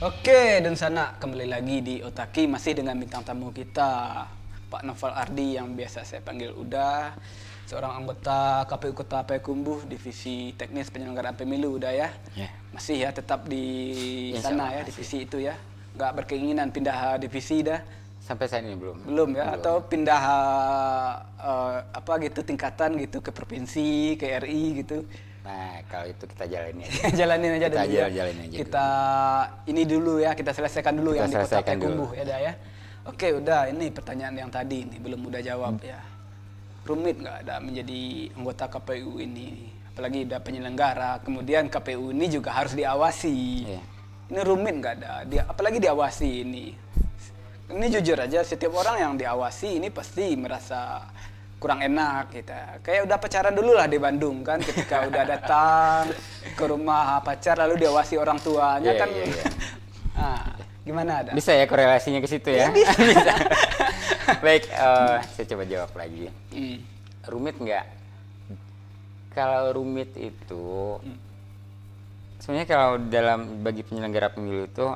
Oke, dan sana kembali lagi di Otaki masih dengan bintang tamu kita Pak Noval Ardi yang biasa saya panggil Uda, seorang anggota KPU Kota Payakumbuh Divisi Teknis Penyelenggaraan Pemilu Uda ya. Masih ya tetap di sana ya, divisi itu ya. Nggak berkeinginan pindah divisi dah. Sampai saat ini belum. Belum ya, atau pindah apa gitu tingkatan gitu ke provinsi, ke RI gitu. Nah, kalau itu kita jalanin. Jalanin aja dulu ya. Jalanin aja kita ini dulu ya, kita selesaikan dulu yang di Kota Payakumbuh ya, ya. Oke, udah ini pertanyaan yang tadi nih belum udah jawab ya. Rumit nggak ada menjadi anggota KPU ini? Apalagi udah penyelenggara, kemudian KPU ini juga harus diawasi. Ini rumit nggak ada? Apalagi diawasi ini. Ini jujur aja, setiap orang yang diawasi ini pasti merasa kurang enak kita. Kayak udah pacaran dulu lah di Bandung kan, ketika udah datang ke rumah pacar lalu diawasi orang tuanya kan. Nah, gimana ada? Bisa ya korelasinya ke situ ya? Bisa. Bisa. Baik, saya coba jawab lagi. Rumit nggak? Kalau rumit itu, sebenarnya kalau bagi penyelenggara pemilu itu,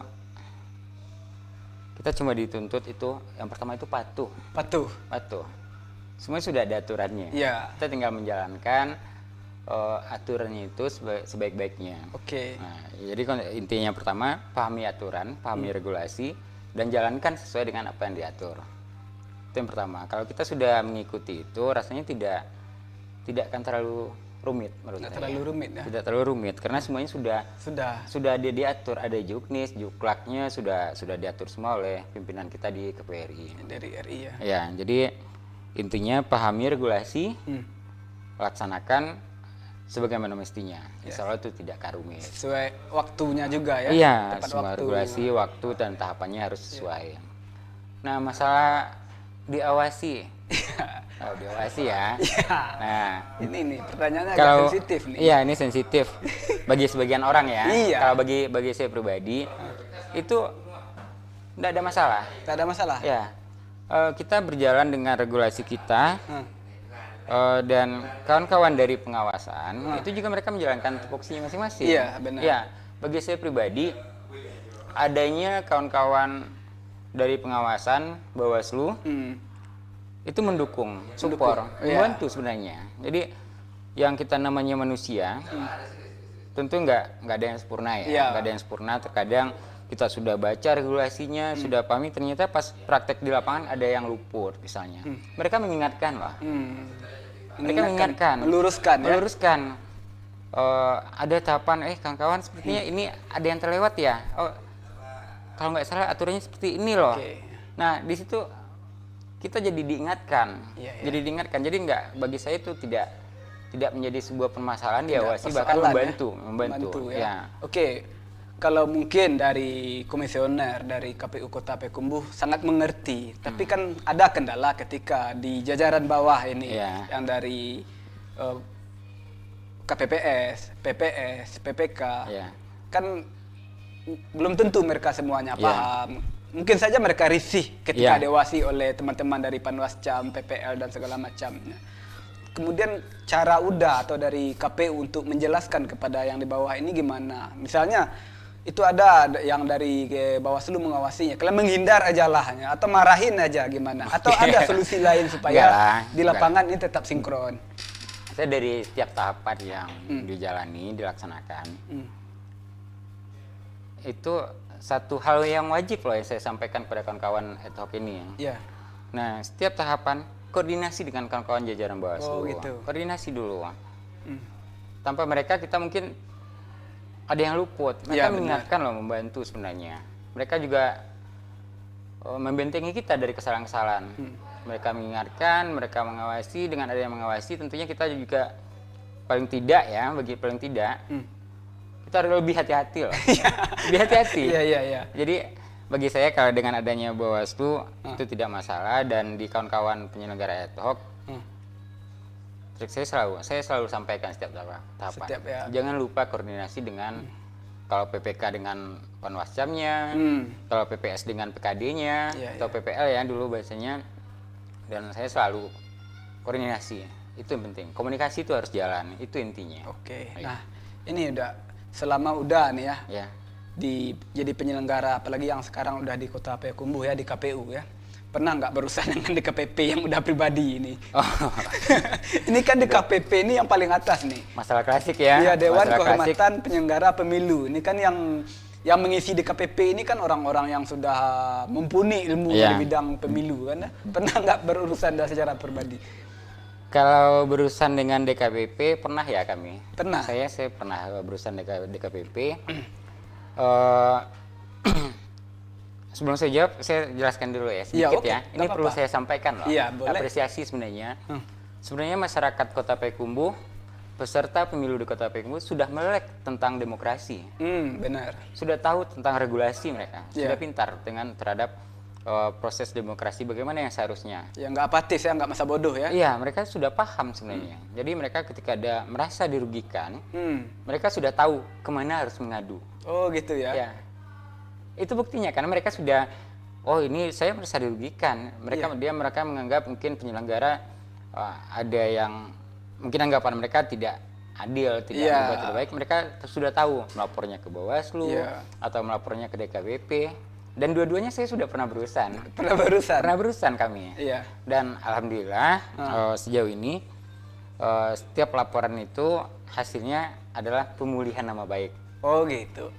kita cuma dituntut itu, yang pertama itu patuh. Patuh. Semuanya sudah ada aturannya. Ya. Kita tinggal menjalankan aturannya itu sebaik-baiknya. Oke. Nah, jadi intinya pertama, pahami aturan, pahami regulasi, dan jalankan sesuai dengan apa yang diatur. Itu yang pertama. Kalau kita sudah mengikuti itu, rasanya tidak akan terlalu rumit menurut saya. Terlalu rumit ya? Tidak terlalu rumit, karena semuanya sudah ada diatur, ada juknis, juklaknya sudah diatur semua oleh pimpinan kita di KPRI. Dari RI ya. Ya, jadi intinya pahami regulasi, laksanakan sebagaimana mestinya. Insya Allah itu tidak akan rumit. Sesuai waktunya juga ya. Iya, tepat semua waktu. regulasi, waktu dan tahapannya harus sesuai. Nah, masalah diawasi. Oh, diawasi ya. Nah, ini pertanyaannya kalau agak sensitif nih. Iya, ini sensitif bagi sebagian orang ya. Iya. Kalau bagi saya pribadi itu tidak ada masalah. Tidak ada masalah. Ya, kita berjalan dengan regulasi kita dan kawan-kawan dari pengawasan itu juga mereka menjalankan tupoksinya masing-masing. Iya, benar. Ya, bagi saya pribadi adanya kawan-kawan dari pengawasan Bawaslu itu mendukung, support, membantu sebenarnya. Jadi yang kita namanya manusia tentu nggak ada yang sempurna ya, nggak ada yang sempurna. Terkadang kita sudah baca regulasinya, sudah pahami, ternyata pas praktek di lapangan ada yang luput misalnya. Mereka mengingatkan lah, mereka mengingatkan, meluruskan. Ada tahapan, kawan-kawan sepertinya ini ada yang terlewat ya. Oh, kalau nggak salah aturannya seperti ini loh. Nah, di situ kita jadi diingatkan, jadi nggak, bagi saya itu tidak menjadi sebuah permasalahan, diawasi, bahkan membantu ya. Oke, kalau mungkin dari komisioner dari KPU Kota Payakumbuh sangat mengerti, tapi kan ada kendala ketika di jajaran bawah ini yang dari KPPS, PPS, PPK, kan belum tentu mereka semuanya paham. Mungkin saja mereka risih ketika diawasi oleh teman-teman dari Panwascam, PPL dan segala macamnya. Kemudian cara Uda atau dari KPU untuk menjelaskan kepada yang di bawah ini gimana? Misalnya itu ada yang dari Bawaslu mengawasinya, kalian menghindar aja lahnya atau marahin aja gimana? Atau ada solusi lain supaya di lapangan ini tetap sinkron? Saya dari setiap tahapan yang dijalani, dilaksanakan, itu satu hal yang wajib loh yang saya sampaikan kepada kawan-kawan ad hoc ini ya. Nah, setiap tahapan koordinasi dengan kawan-kawan jajaran Bawaslu. Koordinasi dulu. Tanpa mereka kita mungkin ada yang luput. Mereka mengingatkan loh, membantu sebenarnya. Mereka juga membentengi kita dari kesalahan-kesalahan. Mereka mengingatkan, mereka mengawasi. Dengan ada yang mengawasi, tentunya kita juga paling tidak kita harus lebih hati-hati loh. Lebih hati-hati. Jadi bagi saya kalau dengan adanya Bawaslu itu tidak masalah, dan di kawan-kawan penyelenggara ad hoc saya selalu sampaikan setiap tahapan. Jangan lupa koordinasi dengan kalau PPK dengan Panwascamnya, kalau PPS dengan PKD-nya, atau PPL ya dulu bahasanya. Dan saya selalu koordinasi. Itu yang penting. Komunikasi itu harus jalan. Itu intinya. Nah, ini selama udah nih ya. jadi penyelenggara, apalagi yang sekarang udah di Kota Payakumbuh ya, di KPU ya. Pernah nggak berurusan dengan DKPP yang udah pribadi ini? Oh. Ini kan DKPP ini yang paling atas nih. Masalah klasik ya. Iya, Dewan Masalah Kehormatan klasik. Penyelenggara Pemilu. Ini kan yang mengisi DKPP ini kan orang-orang yang sudah mumpuni ilmu di bidang pemilu kan. Pernah nggak berurusan secara pribadi? Kalau berurusan dengan DKPP pernah ya kami. Pernah. Saya pernah berurusan DKPP. Sebelum saya jawab, saya jelaskan dulu ya sedikit ya. Ini perlu saya sampaikan loh. Iya, boleh. Apresiasi sebenarnya. Sebenarnya masyarakat Kota Payakumbuh, peserta pemilu di Kota Payakumbuh sudah melek tentang demokrasi. Benar. Sudah tahu tentang regulasi mereka. Sudah pintar terhadap proses demokrasi bagaimana yang seharusnya. Ya nggak apatis ya, nggak masa bodoh ya. Iya, mereka sudah paham sebenarnya. Jadi mereka ketika ada merasa dirugikan, mereka sudah tahu kemana harus mengadu. Oh gitu ya. Ya. Itu buktinya karena mereka sudah, oh ini saya merasa dirugikan. Mereka menganggap mungkin penyelenggara ada yang mungkin anggapan mereka tidak adil, tidak baik. Mereka sudah tahu melapornya ke Bawaslu atau melapornya ke DKPP. Dan dua-duanya saya sudah pernah berurusan. Pernah berurusan kami. Iya. Dan alhamdulillah sejauh ini setiap laporan itu hasilnya adalah pemulihan nama baik. Oh gitu.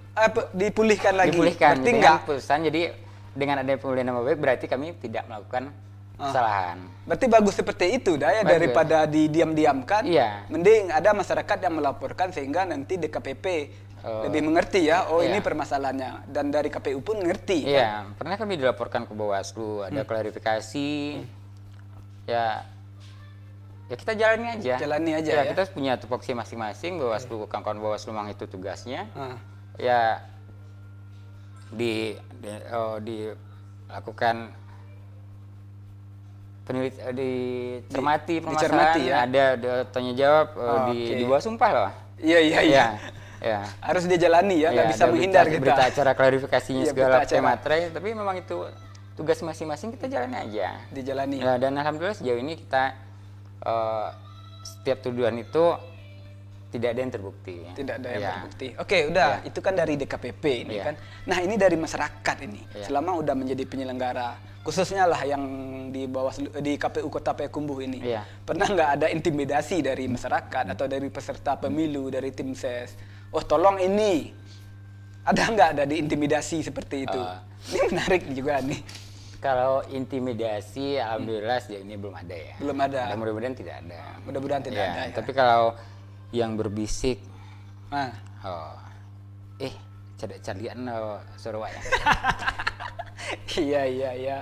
Dipulihkan lagi. Dipulihkan dengan putusan. Jadi dengan adanya pemulihan nama baik berarti kami tidak melakukan kesalahan. Berarti bagus seperti itu dah ya, daripada didiam-diamkan. Iya. Mending ada masyarakat yang melaporkan sehingga nanti DKPP lebih mengerti ya. Oh ini permasalahannya, dan dari KPU pun ngerti. Iya. Kan? Pernah kami dilaporkan ke Bawaslu, ada klarifikasi. Ya kita jalani aja. Ya. Kita punya tupoksi masing-masing. Bawaslu, kawan-kawan Bawaslu memang itu tugasnya. Ya dilakukan dicermati permasalahan. Ya. Ada tanya jawab di bawah sumpah loh. Iya. Ya. Harus dijalani ya, nggak bisa menghindar kita. Berita acara klarifikasinya segala materi, tapi memang itu tugas masing-masing, kita jalani aja. Dijalani. Ya, dan alhamdulillah sejauh ini kita setiap tuduhan itu tidak ada yang terbukti. Tidak ada yang terbukti. Oke, udah. Itu kan dari DKPP ini kan. Nah, ini dari masyarakat ini. Selama udah menjadi penyelenggara, khususnya lah yang di KPU Kota Payakumbuh ini. Pernah nggak ada intimidasi dari masyarakat atau dari peserta pemilu, dari tim ses? Oh, tolong ini. Ada nggak ada diintimidasi seperti itu? Ini menarik juga nih. Kalau intimidasi, alhamdulillah sejauh ini belum ada ya. Belum ada. Dan mudah-mudahan tidak ada. Mudah-mudahan tidak ada. Ya. Tapi kalau yang berbisik, calian Surwa ya. Iya.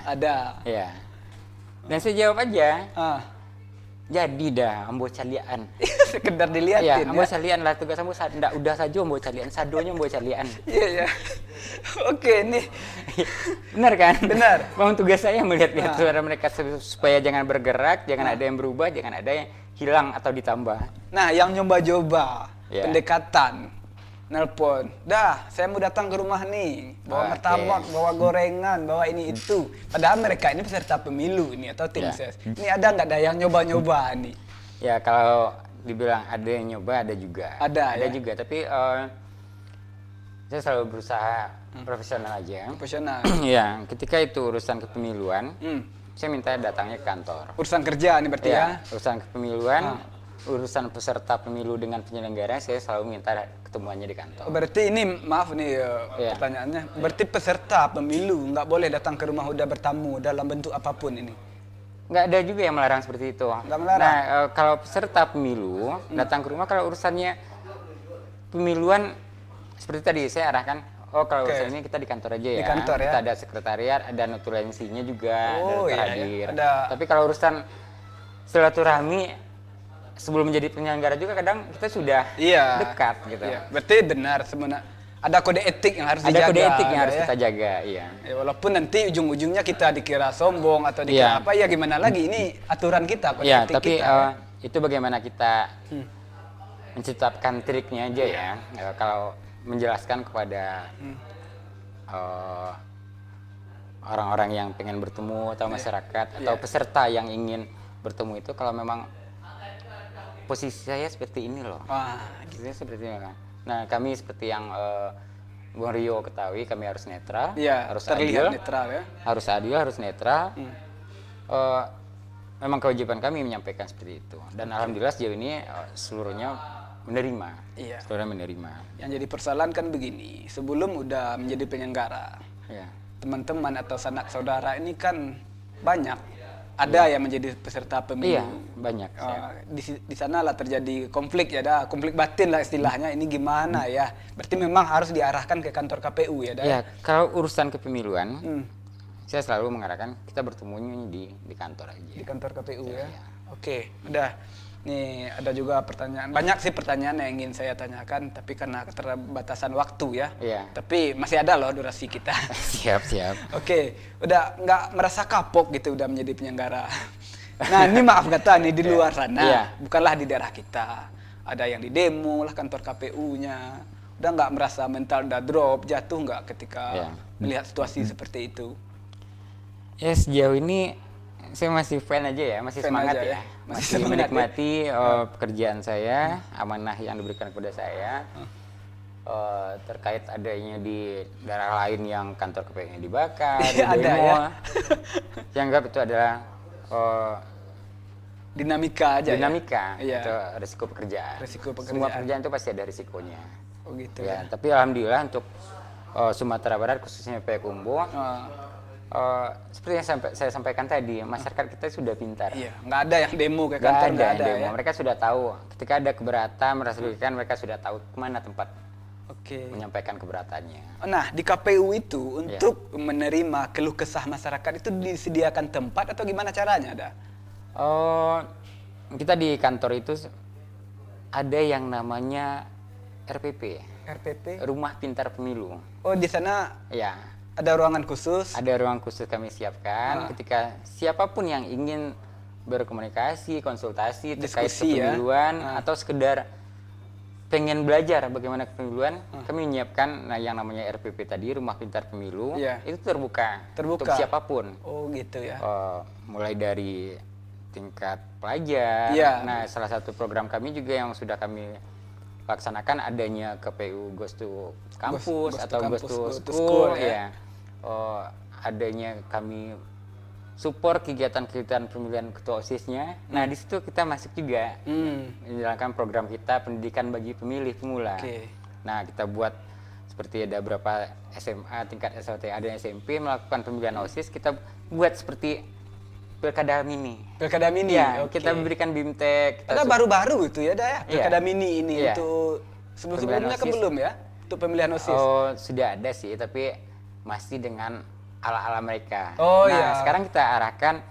Ada. Ya. Dan saya jawab aja. Jadi dah, ambo calian. Sekedar dilihatin. Ambo calian lah, tugas ambo ndak udah saja ambo calian, sadonya ambo calian. Iya. Oke, nih. Benar kan? Benar. Memang tugas saya melihat-lihat suara mereka supaya jangan bergerak, jangan ada yang berubah, jangan ada yang hilang atau ditambah. Nah, yang nyoba-nyoba pendekatan, nelpon, dah saya mau datang ke rumah nih, bawa martabak, bawa gorengan, bawa ini itu. Padahal mereka ini peserta pemilu ini atau tim ses. Ini ada nggak ada yang nyoba-nyoba nih? Ya kalau dibilang ada yang nyoba, ada juga. Ada juga, tapi saya selalu berusaha profesional aja. Profesional. Ya, ketika itu urusan kepemiluan, saya minta datangnya ke kantor. Urusan kerja nih berarti ya? Urusan kepemiluan, urusan peserta pemilu dengan penyelenggara, saya selalu minta ketemuannya di kantor. Berarti ini, maaf nih pertanyaannya, berarti peserta pemilu nggak boleh datang ke rumah udah bertamu dalam bentuk apapun ini? Nggak ada juga yang melarang seperti itu. Nggak melarang? Nah, kalau peserta pemilu datang ke rumah, kalau urusannya pemiluan, seperti tadi saya arahkan, kalau urusan ini kita di kantor aja ya. Di kantor ya? Kita ada sekretariat, ada notulensinya juga, ada hadir. Ada. Tapi kalau urusan silaturahmi, sebelum menjadi penyelenggara juga kadang kita sudah dekat gitu. Iya. Berarti benar sebenarnya ada kode etik yang harus dijaga. Ada kode etik yang harus kita jaga, iya. Walaupun nanti ujung-ujungnya kita dikira sombong atau dikira apa, ya gimana lagi, ini aturan kita, kode etik tapi kita. Itu bagaimana kita menciptakan triknya aja ya. Kalau menjelaskan kepada orang-orang yang pengen bertemu atau masyarakat atau peserta yang ingin bertemu itu, kalau memang posisi saya seperti ini loh. Gitu. Seperti ini. Nah, kami seperti yang Bung Rio ketahui kami harus netral, ya, harus terlihat adil, netral ya. harus adil, harus netral. Memang kewajiban kami menyampaikan seperti itu. Dan alhamdulillah sejauh ini seluruhnya menerima. Iya. Seluruhnya menerima. Yang jadi persoalan kan begini, sebelum udah menjadi penyelenggara, Ya. teman-teman atau sanak saudara ini kan banyak. Ada yang menjadi peserta pemilu. Iya, banyak. Di sana lah terjadi konflik ya, konflik batin lah istilahnya. Ini gimana ya? Berarti memang harus diarahkan ke kantor KPU ya, Ya, kalau urusan kepemiluan, saya selalu mengarahkan kita bertemunya di kantor aja. Di kantor KPU ya. Ya. Oke, udah. Nih ada juga pertanyaan, banyak sih pertanyaan yang ingin saya tanyakan, tapi karena keterbatasan waktu ya. Iya. Tapi masih ada loh durasi kita. Siap, siap. Oke, udah nggak merasa kapok gitu udah menjadi penyelenggara. Nah ini maaf kata nih di luar sana, Iya. bukanlah di daerah kita. Ada yang di demo lah kantor KPU-nya. Udah nggak merasa mental udah drop, jatuh nggak ketika melihat situasi seperti itu? Ya sejauh ini saya masih fan aja ya, masih Fan semangat aja ya. ya. Masih Semangat menikmati pekerjaan saya, amanah yang diberikan kepada saya. Terkait adanya di daerah lain yang kantor KPU-nya dibakar, Ada demo, ya. saya anggap itu adalah Dinamika aja dinamika, ya? Iya. itu resiko pekerjaan. Resiko Semua pekerjaan. pekerjaan itu pasti ada risikonya. Oh gitu Ya, ya. tapi alhamdulillah untuk Sumatera Barat khususnya Payakumbuh, seperti yang saya sampaikan tadi, masyarakat kita sudah pintar. Iya, nggak ada yang demo ke Nggak kantor, ada nggak yang ada demo. ya. Mereka sudah tahu ketika ada keberatan, merasa dirugikan, mereka sudah tahu kemana tempat Oke. menyampaikan keberatannya. Nah, di KPU itu untuk menerima keluh kesah masyarakat itu disediakan tempat atau gimana caranya, ada? Kita di kantor itu ada yang namanya RPP, RPP? Rumah Pintar Pemilu. Oh, di sana Ya, ada ruangan khusus. ada ruang khusus kami siapkan ketika siapapun yang ingin berkomunikasi, konsultasi terkait Diskusi ya. kepemiluan atau sekedar pengen belajar bagaimana kepemiluan, kami menyiapkan yang namanya RPP tadi, Rumah Pintar Pemilu. Iya. Itu terbuka untuk Terbuka. siapapun. Oh, gitu ya. Mulai dari tingkat pelajar. Iya. Nah, salah satu program kami juga yang sudah kami laksanakan adanya KPU Goes to Campus Goes to atau Campus, Goes to Go to School, School, ya. Adanya kami support kegiatan-kegiatan pemilihan ketua OSIS-nya. Nah, di situ kita masuk juga menjalankan program kita pendidikan bagi pemilih pemula. Oke. Nah, kita buat seperti ada beberapa SMA, tingkat SLT, ada SMP melakukan pemilihan OSIS, kita buat seperti Pilkada Mini. Pilkada mini. Ya, Oke. kita berikan BIMTEK. Ada baru-baru itu ya, ada ya. Pilkada mini ini Iya. untuk sebelum-sebelumnya kan Pemilihan belum ya? Untuk pemilihan OSIS. Oh, sudah ada sih, tapi masih dengan ala-ala mereka. Oh, nah, iya. sekarang kita arahkan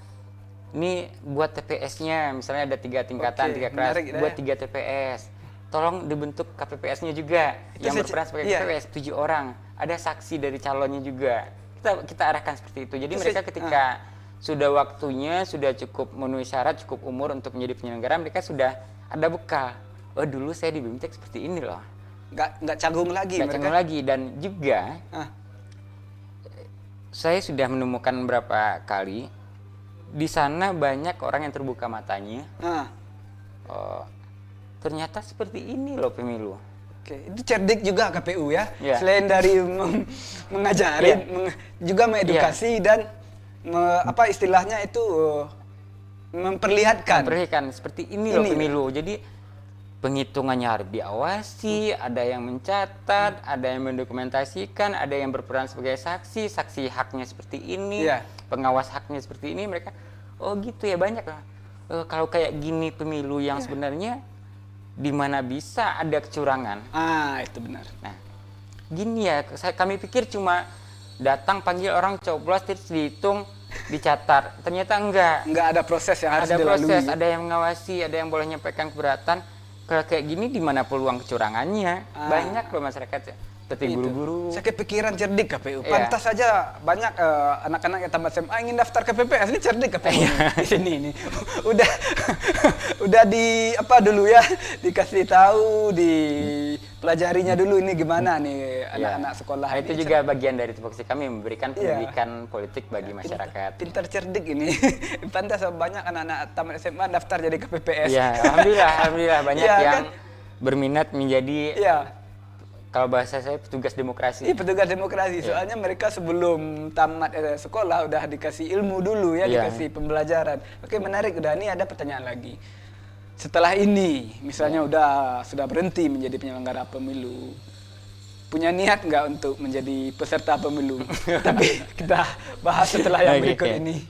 ini buat TPS-nya, misalnya ada 3 tingkatan, Oke, 3 kelas, menarik, buat ya. 3 TPS. Tolong dibentuk KPPS-nya juga, Itu yang saya- berperan sebagai iya. KPPS 7 orang. Ada saksi dari calonnya juga. Kita arahkan seperti itu. Jadi Itu mereka saya- ketika sudah waktunya, sudah cukup memenuhi syarat, cukup umur untuk menjadi penyelenggara, mereka sudah ada bekal. Oh, dulu saya di BIMTEK seperti ini loh. Nggak canggung lagi Nggak mereka. canggung lagi. Dan juga Ah, saya sudah menemukan beberapa kali di sana banyak orang yang terbuka matanya. ah. Ternyata seperti ini loh pemilu. Oke, itu cerdik juga KPU ya. Iya. Selain dari mengajari, juga mengedukasi dan apa istilahnya itu memperlihatkan. Memperlihatkan seperti ini loh Ini. pemilu. Jadi penghitungannya harus diawasi, ada yang mencatat, ada yang mendokumentasikan, ada yang berperan sebagai saksi, saksi haknya seperti ini, Iya. pengawas haknya seperti ini. Mereka, oh gitu ya, banyak lah. Kalau kayak gini pemilu yang sebenarnya di mana bisa ada kecurangan. Ah, itu benar. Nah, gini ya, kami pikir cuma datang panggil orang coblos terus dihitung, dicatat. Ternyata enggak. Nggak ada proses yang harus Ada dilalui. proses, ada yang mengawasi, ada yang boleh menyampaikan keberatan. Kalau kayak gini di mana peluang kecurangannya? Banyak loh masyarakat ya. Seperti Itu. guru-guru. Saya kepikiran cerdik KPU. Iya. Pantas saja banyak anak-anak yang tamat SMA ingin daftar ke PPS. Ini cerdik KPU Iya. di sini ini. Udah udah di apa dulu ya, dikasih tahu, dipelajarinya dulu ini gimana nih anak-anak sekolah. Nah, itu ini. juga bagian dari tupoksi kami memberikan Iya. pendidikan politik bagi masyarakat. Pintar cerdik ini. Pantas banyak anak-anak tamat SMA daftar jadi ke PPS. Iya, alhamdulillah banyak Iya, yang kan? berminat menjadi Iya. Kalau bahasa saya petugas demokrasi. Iya, petugas demokrasi. Soalnya mereka sebelum tamat sekolah udah dikasih ilmu dulu ya, dikasih pembelajaran. Oke, menarik. Udah, ini ada pertanyaan lagi. Setelah ini, misalnya sudah berhenti menjadi penyelenggara pemilu, punya niat nggak untuk menjadi peserta pemilu? Tapi kita bahas setelah yang berikut ini.